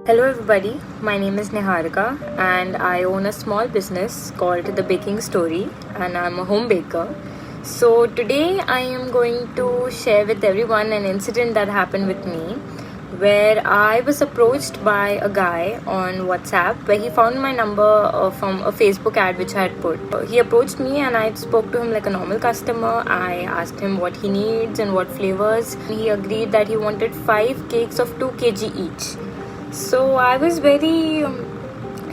Hello everybody, my name is Niharika and I own a small business called The Baking Story and I'm a home baker. So today I am going to share with everyone an incident that happened with me where I was approached by a guy on WhatsApp where he found my number from a Facebook ad which I had put. He approached me and I spoke to him like a normal customer. I asked him what he needs and what flavors. He agreed that he wanted 5 cakes of 2 kg each. So I was very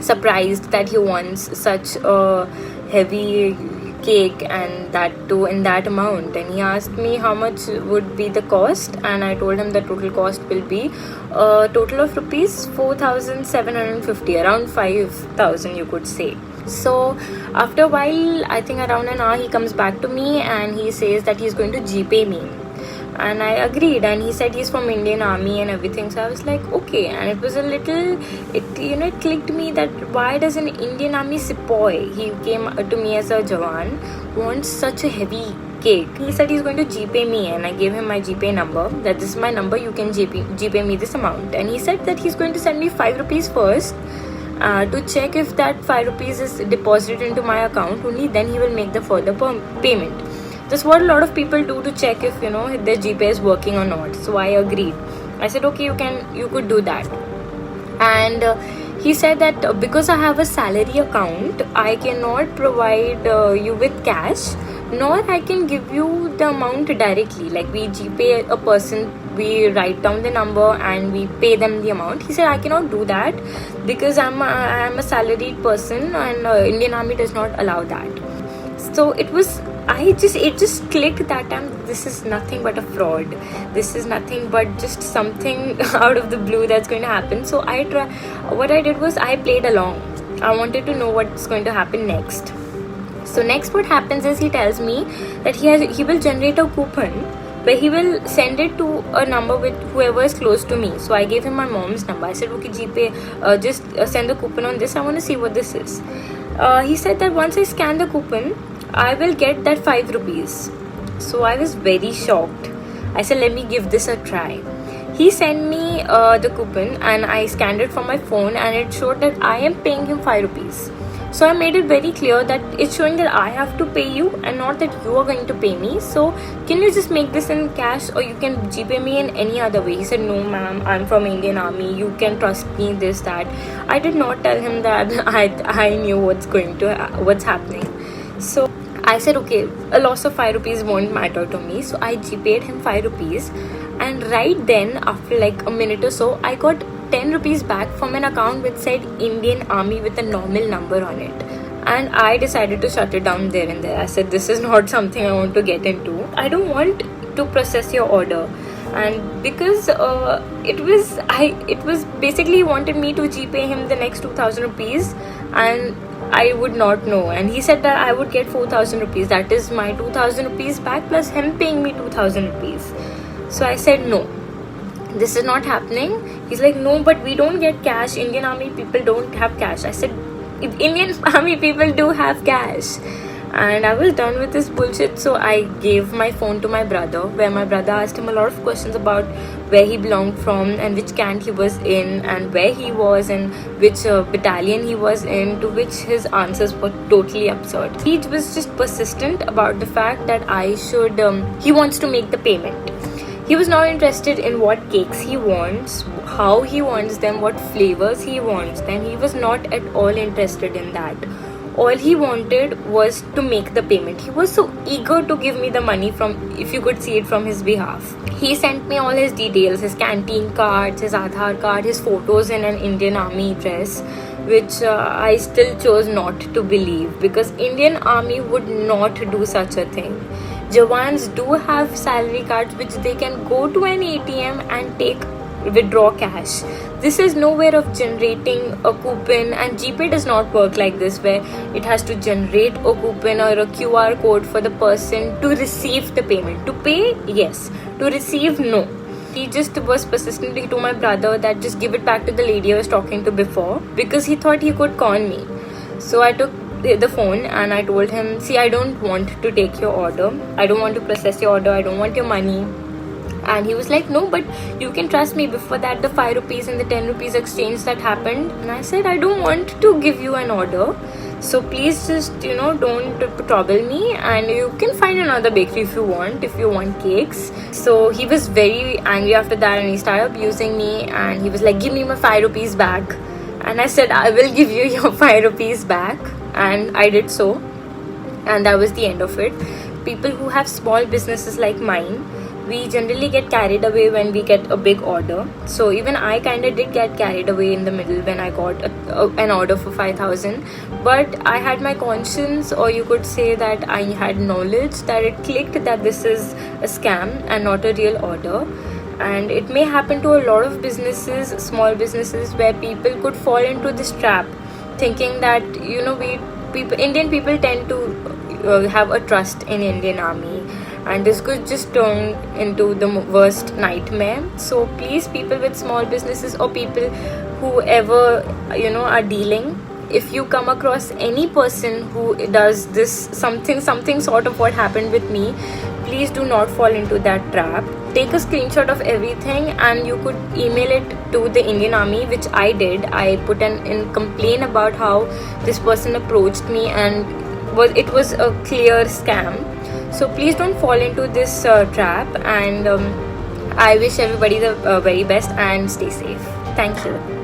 surprised that he wants such a heavy cake and that too in that amount, and he asked me how much would be the cost, and I told him the total cost will be a total of rupees 4,750, around 5,000 you could say. So after a while, I think around an hour, he comes back to me and he says that he's going to GPay me. And I agreed, and he said he's from Indian Army and everything. So I was like, okay. And it was a little, it clicked me that why does an Indian Army sepoy, he came to me as a Jawan, want such a heavy cake? He said he's going to GPay me, and I gave him my GPay number, that this is my number, you can GPay me this amount. And he said that he's going to send me 5 rupees first to check if that 5 rupees is deposited into my account. Only then he will make the further payment. That's what a lot of people do to check if their GPay is working or not. So I agreed. I said okay, you could do that. And he said that because I have a salary account, I cannot provide you with cash, nor I can give you the amount directly. Like we GPay a person, we write down the number and we pay them the amount. He said I cannot do that because I'm a salaried person and Indian Army does not allow that. So it just clicked that time. This is nothing but a fraud. This is nothing but just something out of the blue that's going to happen. So what I did was I played along. I wanted to know what's going to happen next. So next what happens is he tells me that he will generate a coupon where he will send it to a number with whoever is close to me. So I gave him my mom's number. I said okay, GPay, just send the coupon on this. I want to see what this is. He said that once I scan the coupon, I will get that 5 rupees. So I was very shocked. I said let me give this a try. He sent me the coupon and I scanned it from my phone, and it showed that I am paying him 5 rupees. So I made it very clear that it's showing that I have to pay you and not that you are going to pay me. So can you just make this in cash, or you can GPay me in any other way? He said no ma'am, I'm from Indian Army, you can trust me, this that. I did not tell him that I knew what's happening. So I said okay, a loss of 5 rupees won't matter to me. So I GPayed him 5 rupees, and right then after like a minute or so, I got 10 rupees back from an account which said Indian Army with a normal number on it. And I decided to shut it down there and there. I said this is not something I want to get into. I don't want to process your order. And because it was basically he wanted me to GPay him the next 2,000 rupees and I would not know, and he said that I would get 4,000 rupees, that is my 2,000 rupees back plus him paying me 2,000 rupees. So I said no, this is not happening. He's like no, but we don't get cash, Indian Army people don't have cash. I said Indian Army people do have cash. And I was done with this bullshit. So I gave my phone to my brother, where my brother asked him a lot of questions about where he belonged from and which camp he was in and where he was and which battalion he was in, to which his answers were totally absurd. He was just persistent about the fact that he wants to make the payment. He was not interested in what cakes he wants, how he wants them, what flavors he wants them. He was not at all interested in that. All he wanted was to make the payment. He was so eager to give me the money if you could see it from his behalf. He sent me all his details, his canteen cards, his Aadhaar card, his photos in an Indian Army dress, which I still chose not to believe, because Indian Army would not do such a thing. Jawans do have salary cards which they can go to an ATM and withdraw cash. This is no way of generating a coupon, and GPay does not work like this, where it has to generate a coupon or a QR code for the person to receive the payment. To pay, yes. To receive, no. He just was persistent. He told my brother that just give it back to the lady I was talking to before, because he thought he could con me. So I took the phone and I told him, see, I don't want to take your order. I don't want to process your order. I don't want your money. And he was like, no, but you can trust me. Before that, the 5 rupees and the 10 rupees exchange that happened. And I said, I don't want to give you an order. So please just, don't trouble me. And you can find another bakery if you want cakes. So he was very angry after that, and he started abusing me. And he was like, give me my 5 rupees back. And I said, I will give you your 5 rupees back. And I did so. And that was the end of it. People who have small businesses like mine, we generally get carried away when we get a big order. So even I kind of did get carried away in the middle when I got an order for 5,000. But I had my conscience, or you could say that I had knowledge that it clicked that this is a scam and not a real order. And it may happen to a lot of businesses, small businesses, where people could fall into this trap, thinking that Indian people tend to have a trust in Indian army, and this could just turn into the worst nightmare. So please, people with small businesses, or people whoever are dealing, if you come across any person who does this something sort of what happened with me, please do not fall into that trap. Take a screenshot of everything, and you could email it to the Indian Army, which I did. I put in complaint about how this person approached me, and it was a clear scam. So please don't fall into this trap, and I wish everybody the very best, and stay safe. Thank you.